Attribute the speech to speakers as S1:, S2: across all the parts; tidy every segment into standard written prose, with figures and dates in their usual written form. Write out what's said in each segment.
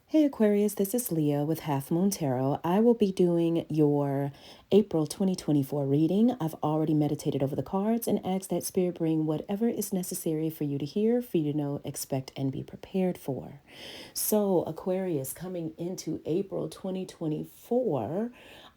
S1: Hey Aquarius, this is Leah with Half Moon Tarot. I will be doing your April 2024 reading. I've already meditated over the cards and asked that Spirit bring whatever is necessary for you to hear, for you to know, expect, and be prepared for. So, Aquarius, coming into April 2024,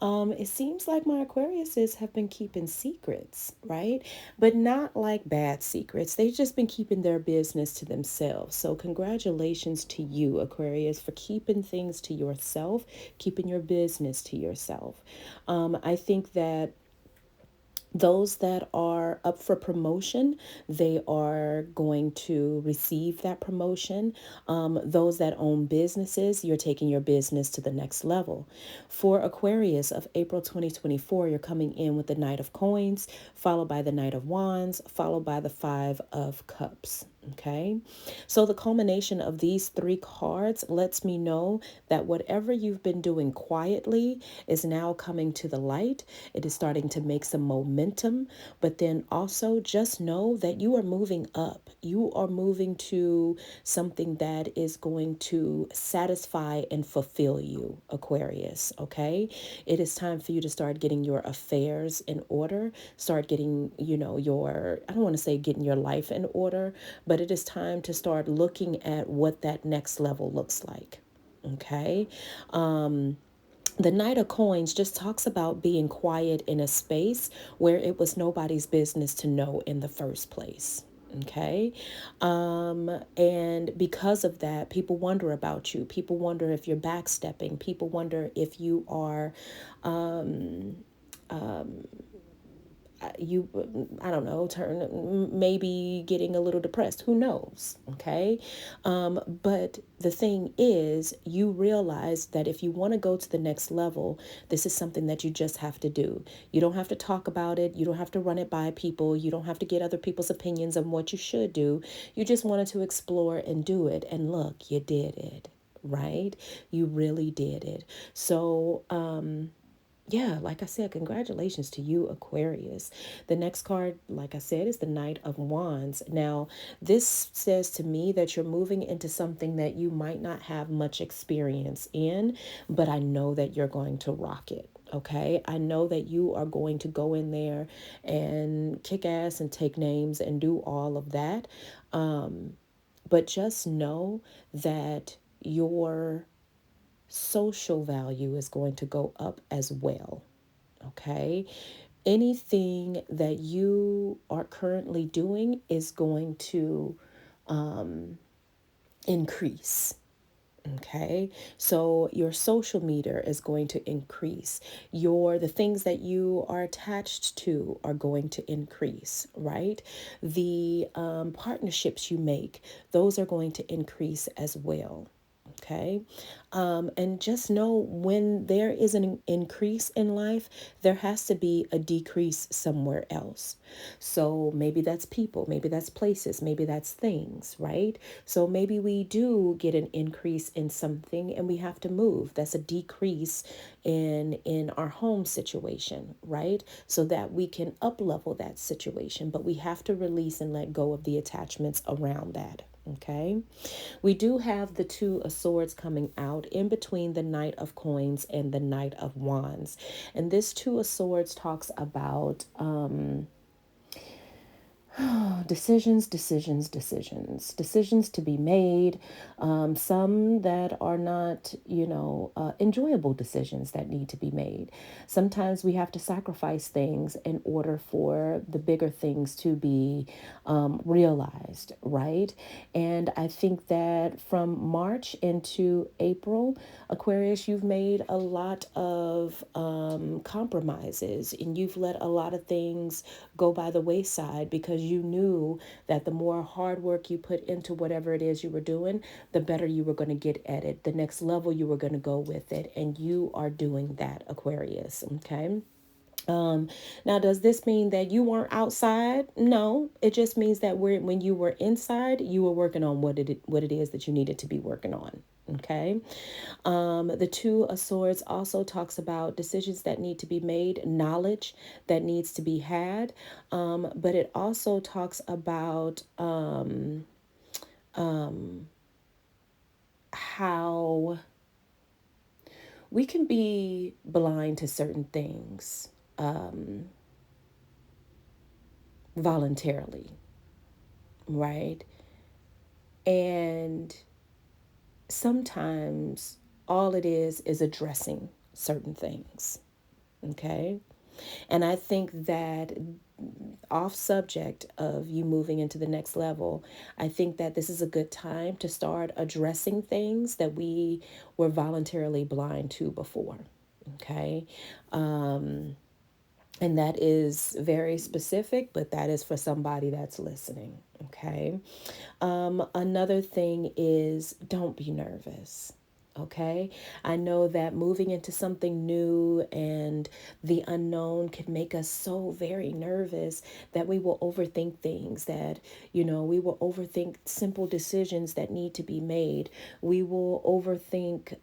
S1: it seems like my Aquariuses have been keeping secrets, right? But not like bad secrets. They've just been keeping their business to themselves. So, congratulations to you, Aquarius, for keeping things to yourself, keeping your business to yourself. I think that those that are up for promotion, they are going to receive that promotion. Those that own businesses, you're taking your business to the next level. For Aquarius of April 2024, you're coming in with the Knight of Coins, followed by the Knight of Wands, followed by the Five of Cups. Okay, so the culmination of these three cards lets me know that whatever you've been doing quietly is now coming to the light. It is starting to make some momentum, but then also just know that you are moving up. You are moving to something that is going to satisfy and fulfill you, Aquarius. Okay, it is time for you to start getting your affairs in order, start getting, I don't want to say getting your life in order, but it is time to start looking at what that next level looks like. Okay. The Knight of Coins just talks about being quiet in a space where it was nobody's business to know in the first place. Okay. And because of that, people wonder about you. People wonder if you're backstepping. People wonder if you are you I don't know, turn maybe getting a little depressed, who knows. Okay. But the thing is, you realize that if you want to go to the next level, this is something that you just have to do. You don't have to talk about it, you don't have to run it by people, you don't have to get other people's opinions on what you should do. You just wanted to explore and do it, and look, you did it. Right? You really did it. So yeah, like I said, congratulations to you, Aquarius. The next card, like I said, is the Knight of Wands. Now, this says to me that you're moving into something that you might not have much experience in, but I know that you're going to rock it. Okay, I know that you are going to go in there and kick ass and take names and do all of that. But just know that your social value is going to go up as well. Okay. Anything that you are currently doing is going to increase. Okay. So your social meter is going to increase. The things that you are attached to are going to increase, right? The partnerships you make, those are going to increase as well. Okay. And just know when there is an increase in life, there has to be a decrease somewhere else. So maybe that's people, maybe that's places, maybe that's things, right? So maybe we do get an increase in something and we have to move. That's a decrease in our home situation, right? So that we can up level that situation, but we have to release and let go of the attachments around that. Okay. We do have the Two of Swords coming out in between the Knight of Coins and the Knight of Wands. And this Two of Swords talks about decisions to be made. Some that are not, enjoyable decisions that need to be made. Sometimes we have to sacrifice things in order for the bigger things to be realized, right? And I think that from March into April, Aquarius, you've made a lot of compromises, and you've let a lot of things go by the wayside because you knew that the more hard work you put into whatever it is you were doing, the better you were going to get at it. The next level you were going to go with it. And you are doing that, Aquarius. Okay. Now, does this mean that you weren't outside? No, it just means that when you were inside, you were working on what it is that you needed to be working on. Okay. The Two of Swords also talks about decisions that need to be made, knowledge that needs to be had, but it also talks about how we can be blind to certain things voluntarily, right? And sometimes all it is addressing certain things, okay? And I think that off subject of you moving into the next level, I think that this is a good time to start addressing things that we were voluntarily blind to before. Okay. And that is very specific, but that is for somebody that's listening. Okay. Another thing is don't be nervous. Okay. I know that moving into something new and the unknown can make us so very nervous that we will overthink things, that, we will overthink simple decisions that need to be made. We will overthink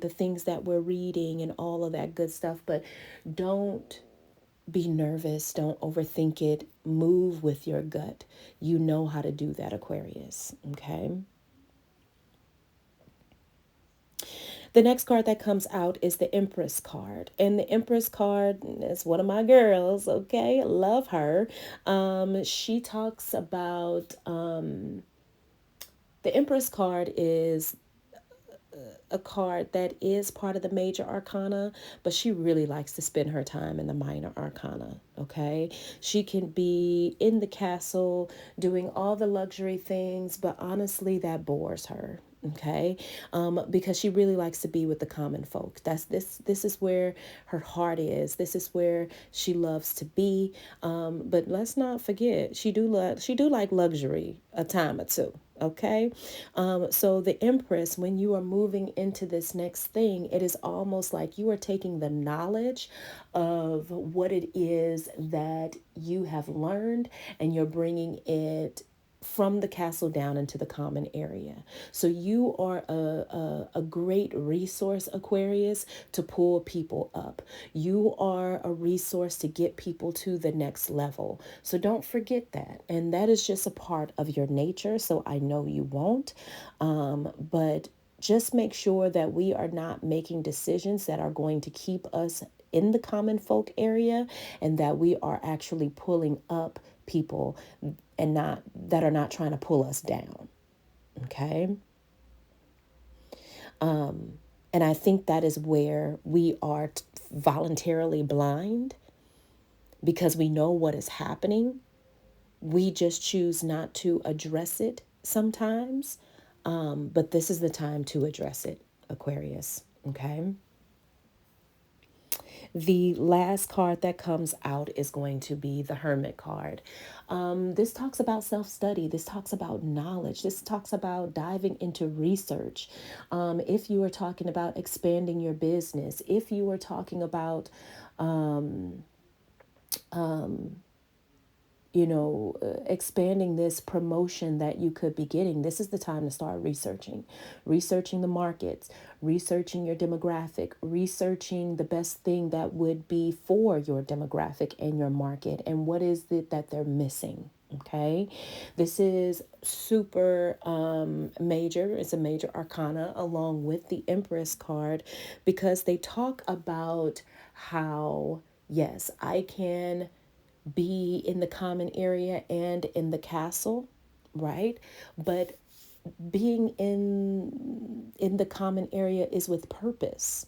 S1: the things that we're reading and all of that good stuff. But don't be nervous. Don't overthink it. Move with your gut. You know how to do that, Aquarius. Okay. The next card that comes out is the Empress card. And the Empress card is one of my girls, okay? Love her. She talks about the Empress card is a card that is part of the major arcana, but she really likes to spend her time in the minor arcana. Okay. She can be in the castle doing all the luxury things, but honestly, that bores her. Okay. Because she really likes to be with the common folk. This is where her heart is. This is where she loves to be. But let's not forget, she do like luxury a time or two. Okay. So the Empress, when you are moving into this next thing, it is almost like you are taking the knowledge of what it is that you have learned and you're bringing it from the castle down into the common area. So you are a great resource, Aquarius, to pull people up. You are a resource to get people to the next level. So don't forget that. And that is just a part of your nature. So I know you won't. But just make sure that we are not making decisions that are going to keep us in the common folk area, and that we are actually pulling up people and not that are not trying to pull us down. Okay. And I think that is where we are voluntarily blind, because we know what is happening. We just choose not to address it sometimes. But this is the time to address it, Aquarius. Okay. The last card that comes out is going to be the Hermit card. This talks about self study. This talks about knowledge. This talks about diving into research. If you are talking about expanding your business, if you are talking about expanding this promotion that you could be getting, this is the time to start researching the markets, researching your demographic, researching the best thing that would be for your demographic and your market, and what is it that they're missing. Okay, this is super major. It's a major arcana along with the Empress card, because they talk about how, yes, I can be in the common area and in the castle, right? But being in the common area is with purpose,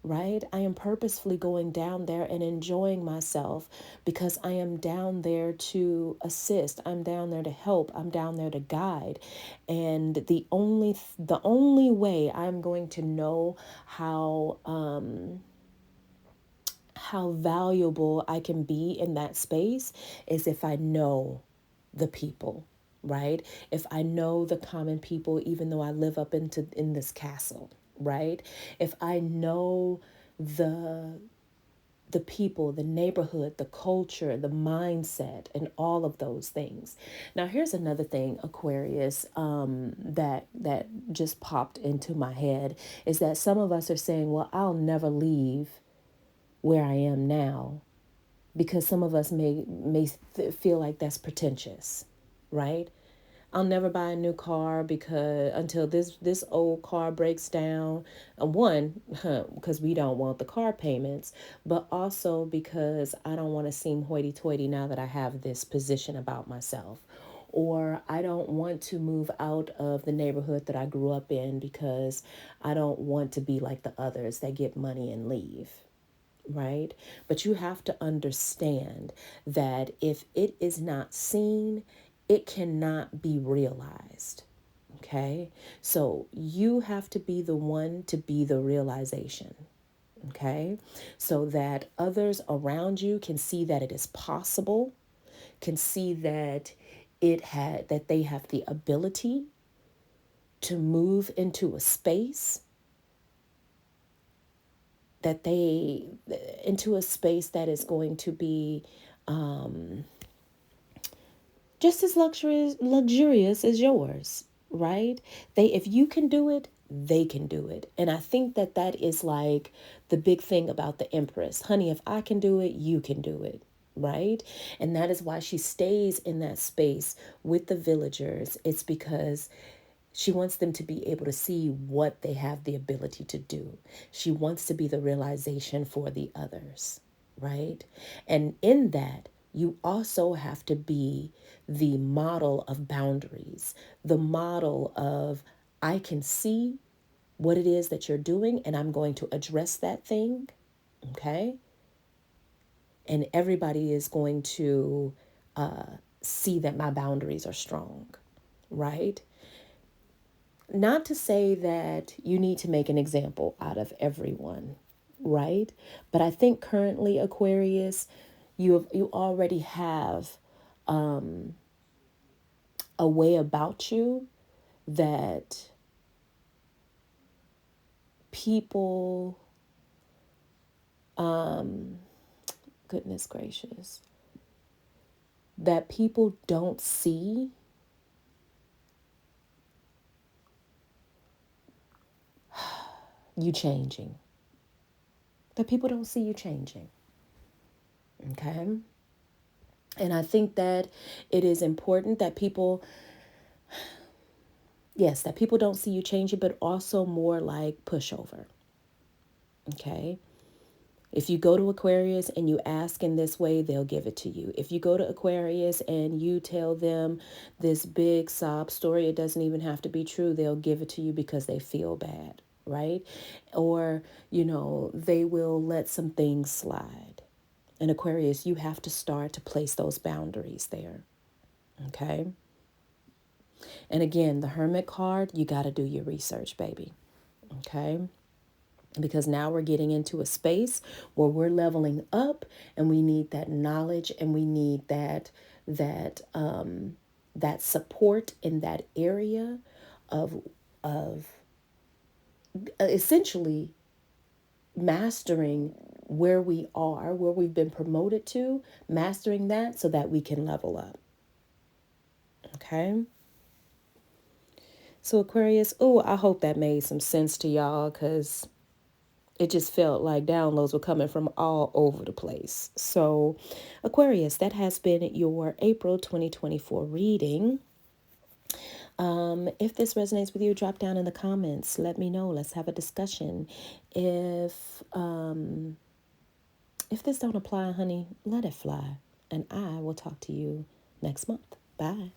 S1: right? I am purposefully going down there and enjoying myself, because I am down there to assist. I'm down there to help. I'm down there to guide. And the only way I'm going to know how valuable I can be in that space is if I know the people, right? If I know the common people, even though I live up in this castle, right? If I know the the people, the neighborhood, the culture, the mindset, and all of those things. Now, here's another thing, Aquarius, that just popped into my head, is that some of us are saying, "Well, I'll never leave where I am now," because some of us may feel like that's pretentious, right? I'll never buy a new car because until this old car breaks down. One, because we don't want the car payments, but also because I don't want to seem hoity-toity now that I have this position about myself. Or I don't want to move out of the neighborhood that I grew up in because I don't want to be like the others that get money and leave, right? But you have to understand that if it is not seen, it cannot be realized. Okay? So you have to be the one to be the realization. Okay? So that others around you can see that it is possible, can see that that they have the ability to move into a space that they into a space that is going to be just as luxurious as yours, right? If you can do it, they can do it. And I think that that is like the big thing about the Empress. Honey, if I can do it, you can do it, right? And that is why she stays in that space with the villagers. It's because she wants them to be able to see what they have the ability to do. She wants to be the realization for the others, right? And in that, you also have to be the model of boundaries, the model of, I can see what it is that you're doing, and I'm going to address that thing, okay? And everybody is going to see that my boundaries are strong, right? Not to say that you need to make an example out of everyone, right? But I think currently, Aquarius, you already have a way about you that people, goodness gracious, that people don't see you changing. That people don't see you changing. Okay? And I think that it is important that people, yes, that people don't see you changing, but also more like pushover. Okay? If you go to Aquarius and you ask in this way, they'll give it to you. If you go to Aquarius and you tell them this big sob story, it doesn't even have to be true. They'll give it to you because they feel bad, right? Or, they will let some things slide. In Aquarius, you have to start to place those boundaries there, okay? And again, the Hermit card, you got to do your research, baby, okay? Because now we're getting into a space where we're leveling up, and we need that knowledge, and we need that support in that area of essentially mastering where we are, where we've been promoted to, mastering that so that we can level up. Okay? So Aquarius, oh, I hope that made some sense to y'all, because it just felt like downloads were coming from all over the place. So, Aquarius, that has been your April 2024 reading. If this resonates with you, drop down in the comments. Let me know. Let's have a discussion. If this don't apply, honey, let it fly. And I will talk to you next month. Bye.